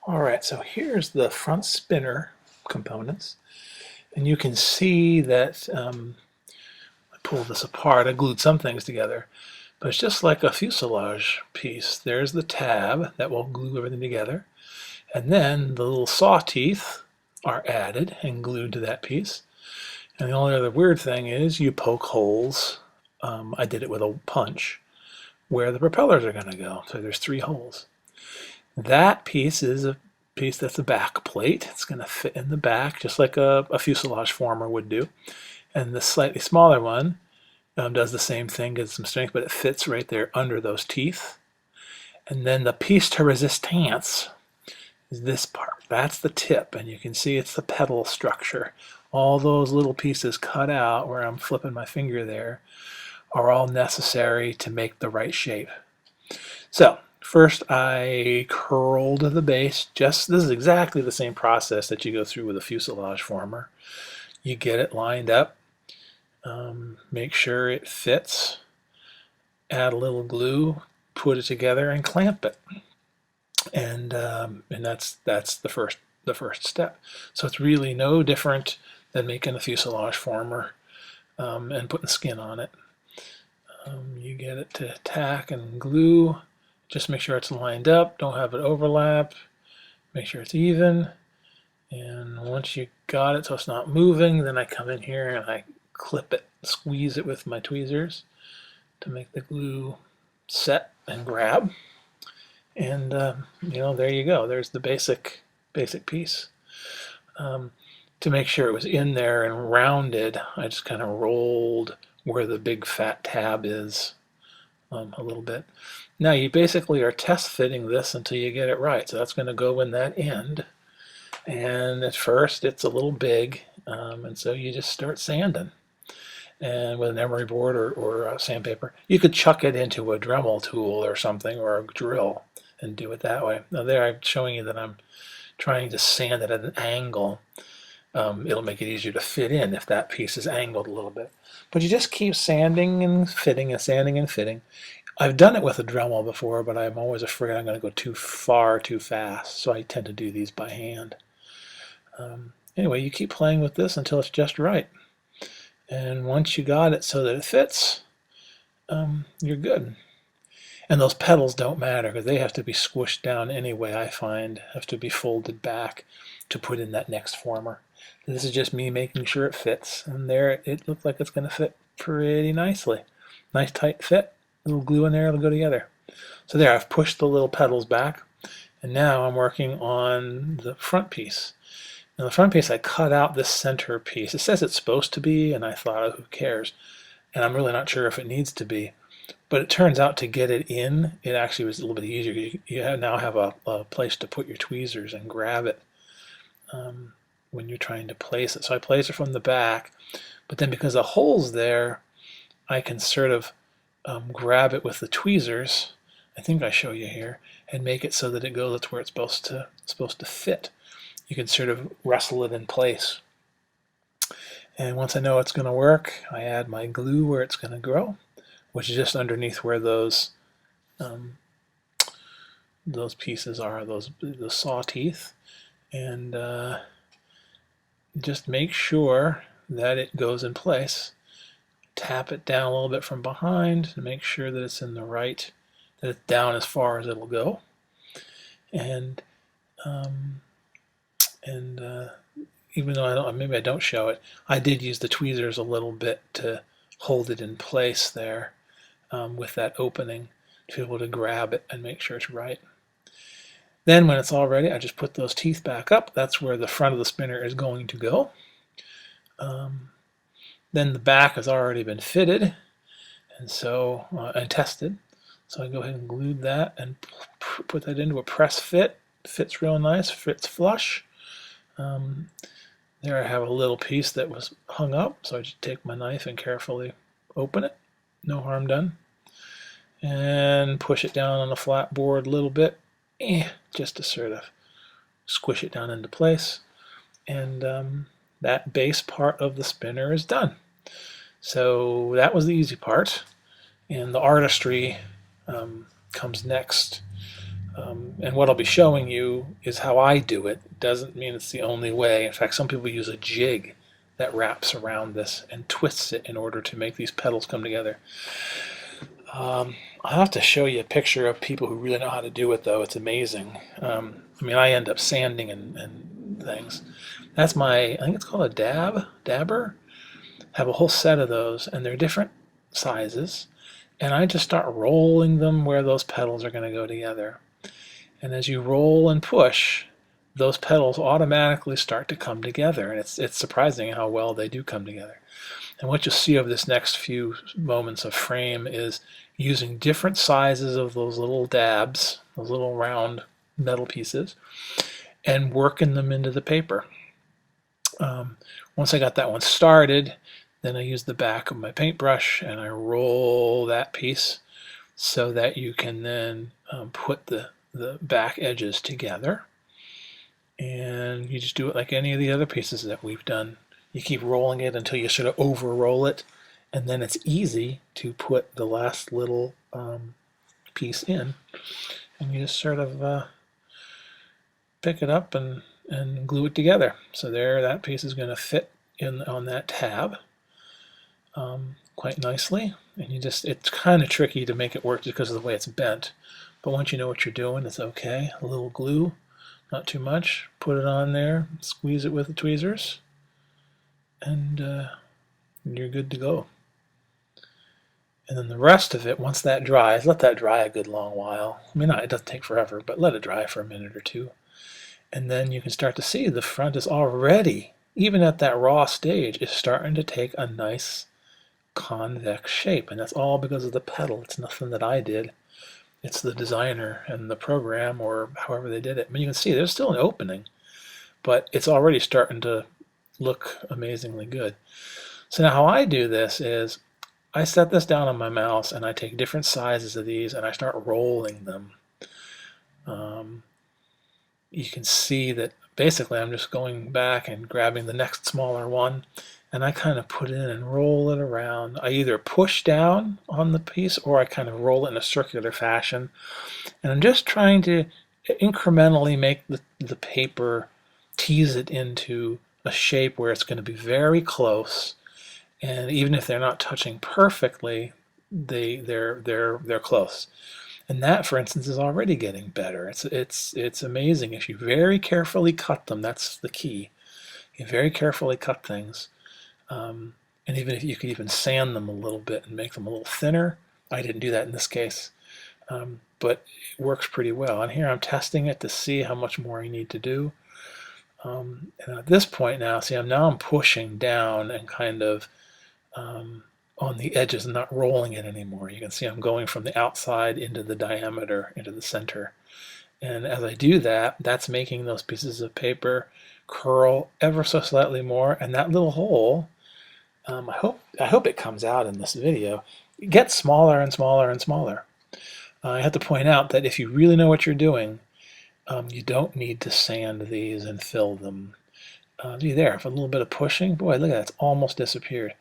All right, so here's the front spinner components, and you can see that I pulled this apart. I glued some things together, but it's just like a fuselage piece. There's the tab that will glue everything together, and then the little saw teeth are added and glued to that piece. And the only other weird thing is you poke holes. I did it with a punch where the propellers are going to go. So there's 3 holes. That piece is a piece that's a back plate. It's going to fit in the back just like a fuselage former would do. And the slightly smaller one does the same thing, gets some strength, but it fits right there under those teeth. And then the piece de resistance is this part. That's the tip, and you can see it's the petal structure. All those little pieces cut out where I'm flipping my finger there are all necessary to make the right shape. So first I curled the base. This is exactly the same process that you go through with a fuselage former. You get it lined up, make sure it fits, add a little glue, put it together, and clamp it. And that's the first step. So it's really no different than making a fuselage former and putting skin on it. You get it to tack and glue. Just make sure it's lined up. Don't have it overlap. Make sure it's even. And once you got it so it's not moving, then I come in here and I clip it, squeeze it with my tweezers to make the glue set and grab. And there you go. There's the basic piece. To make sure it was in there and rounded, I just kind of rolled where the big fat tab is a little bit. Now you basically are test fitting this until you get it right. So that's going to go in that end. And at first it's a little big, and so you just start sanding. And with an emery board or sandpaper, you could chuck it into a Dremel tool or something, or a drill, and do it that way. Now there I'm showing you that I'm trying to sand it at an angle. It'll make it easier to fit in if that piece is angled a little bit. But you just keep sanding and fitting and sanding and fitting. I've done it with a Dremel before, but I'm always afraid I'm going to go too far too fast, so I tend to do these by hand. Anyway, you keep playing with this until it's just right. And once you got it so that it fits, you're good. And those petals don't matter because they have to be squished down anyway, I find. Have to be folded back to put in that next former. This is just me making sure it fits. And there it looks like it's going to fit pretty nicely. Nice tight fit. A little glue in there, it'll go together. So there, I've pushed the little petals back. And now I'm working on the front piece. Now the front piece, I cut out this center piece. It says it's supposed to be, and I thought, oh, who cares? And I'm really not sure if it needs to be. But it turns out to get it in, it actually was a little bit easier. You now have a place to put your tweezers and grab it when you're trying to place it. So I place it from the back, but then because the hole's there, I can sort of grab it with the tweezers. I think I show you here, and make it so that it goes where it's supposed to fit. You can sort of wrestle it in place. And once I know it's going to work, I add my glue where it's going to go, which is just underneath where those pieces are, the saw teeth, and just make sure that it goes in place. Tap it down a little bit from behind to make sure that it's in the right, that it's down as far as it'll go, and even though maybe I don't show it, I did use the tweezers a little bit to hold it in place there with that opening to be able to grab it and make sure it's right. Then when it's all ready, I just put those teeth back up. That's where the front of the spinner is going to go. Then the back has already been fitted and tested. So I go ahead and glue that and put that into a press fit. Fits real nice, fits flush. There I have a little piece that was hung up, so I just take my knife and carefully open it. No harm done. And push it down on the flat board a little bit, just to sort of squish it down into place. And that base part of the spinner is done. So that was the easy part. And the artistry comes next. And what I'll be showing you is how I do it. It doesn't mean it's the only way. In fact, some people use a jig that wraps around this and twists it in order to make these petals come together. I'll have to show you a picture of people who really know how to do it, though. It's amazing. I mean, I end up sanding and things. That's I think it's called a dabber. I have a whole set of those, and they're different sizes. And I just start rolling them where those petals are going to go together. And as you roll and push, those petals automatically start to come together. And it's surprising how well they do come together. And what you'll see over this next few moments of frame is using different sizes of those little dabs, those little round metal pieces, and working them into the paper. Once I got that one started, then I use the back of my paintbrush and I roll that piece so that you can then put the back edges together. And you just do it like any of the other pieces that we've done. You keep rolling it until you sort of over roll it, and then it's easy to put the last little piece in, and you just sort of pick it up and glue it together. So there, that piece is going to fit in on that tab quite nicely. And it's kind of tricky to make it work just because of the way it's bent. But once you know what you're doing, it's okay. A little glue, not too much. Put it on there, squeeze it with the tweezers, and you're good to go. And then the rest of it, once that dries, let that dry a good long while. I mean, it doesn't take forever, but let it dry for a minute or two. And then you can start to see the front is already, even at that raw stage, is starting to take a nice convex shape. And that's all because of the petal. It's nothing that I did. It's the designer and the program, or however they did it. I mean, you can see there's still an opening, but it's already starting to look amazingly good. So now how I do this is I set this down on my mouse and I take different sizes of these and I start rolling them. You can see that basically I'm just going back and grabbing the next smaller one, and I kind of put it in and roll it around. I either push down on the piece or I kind of roll it in a circular fashion. And I'm just trying to incrementally make the paper, tease it into a shape where it's going to be very close. And even if they're not touching perfectly, they're close. And that, for instance, is already getting better. It's amazing if you very carefully cut them. That's the key. You very carefully cut things, and even if you could even sand them a little bit and make them a little thinner. I didn't do that in this case, but it works pretty well. And here I'm testing it to see how much more I need to do. And at this point now, see, I'm pushing down and kind of on the edges and not rolling it anymore. You can see I'm going from the outside into the diameter, into the center. And as I do that, that's making those pieces of paper curl ever so slightly more. And that little hole, I hope it comes out in this video, it gets smaller and smaller and smaller. I have to point out that if you really know what you're doing, you don't need to sand these and fill them. See there, for a little bit of pushing, boy, look at that, it's almost disappeared.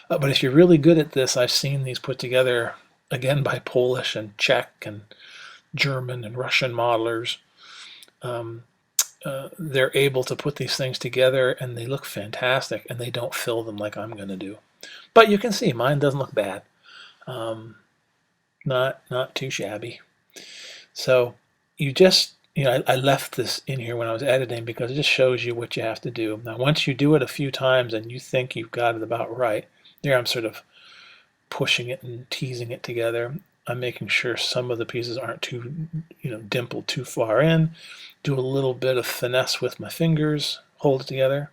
But if you're really good at this, I've seen these put together, again, by Polish and Czech and German and Russian modelers. They're able to put these things together, and they look fantastic, and they don't fill them like I'm going to do. But you can see mine doesn't look bad. Not too shabby. So you just, I left this in here when I was editing because it just shows you what you have to do. Now, once you do it a few times and you think you've got it about right, there I'm sort of pushing it and teasing it together. I'm making sure some of the pieces aren't too, dimpled too far in. Do a little bit of finesse with my fingers, hold it together.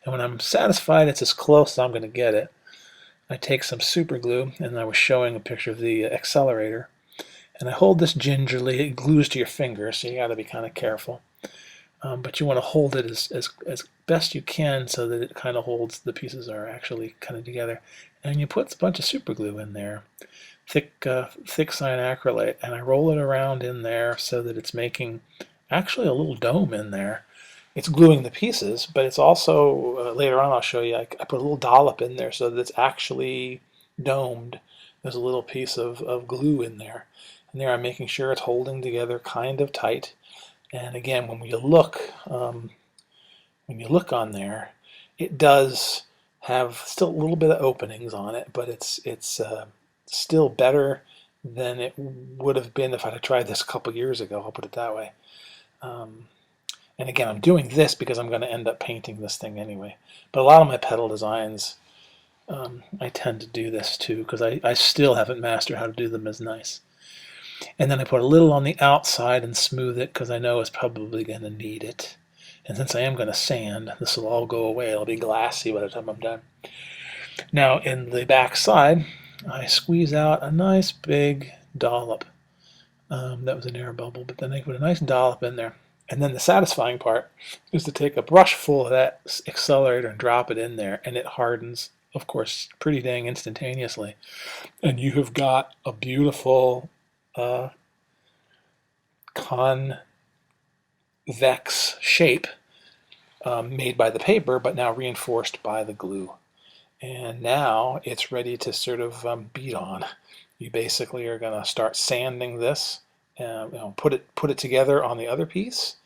And when I'm satisfied it's as close as I'm going to get it, I take some super glue, and I was showing a picture of the accelerator, and I hold this gingerly. It glues to your finger, so you got to be kind of careful. But you want to hold it as best you can so that it kind of holds, the pieces are actually kind of together. And you put a bunch of super glue in there, thick cyanacrylate, and I roll it around in there so that it's making actually a little dome in there. It's gluing the pieces, but it's also, later on I'll show you, I put a little dollop in there so that it's actually domed. There's a little piece of glue in there. And there I'm making sure it's holding together kind of tight. And again, when you look on there, it does have still a little bit of openings on it, but it's still better than it would have been if I'd have tried this a couple years ago. I'll put it that way. Um, and again, I'm doing this because I'm going to end up painting this thing anyway. But a lot of my petal designs, I tend to do this too because I still haven't mastered how to do them as nice. And then I put a little on the outside and smooth it because I know it's probably going to need it. And since I am going to sand, this will all go away. It'll be glassy by the time I'm done. Now in the back side, I squeeze out a nice big dollop. That was an air bubble, but then I put a nice dollop in there. And then the satisfying part is to take a brush full of that accelerator and drop it in there, and it hardens, of course, pretty dang instantaneously. And you have got a beautiful convex shape made by the paper, but now reinforced by the glue. And now it's ready to sort of beat on. You basically are going to start sanding this, put it together on the other piece,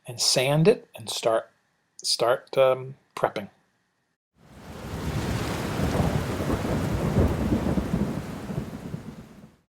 and sand it, and start prepping.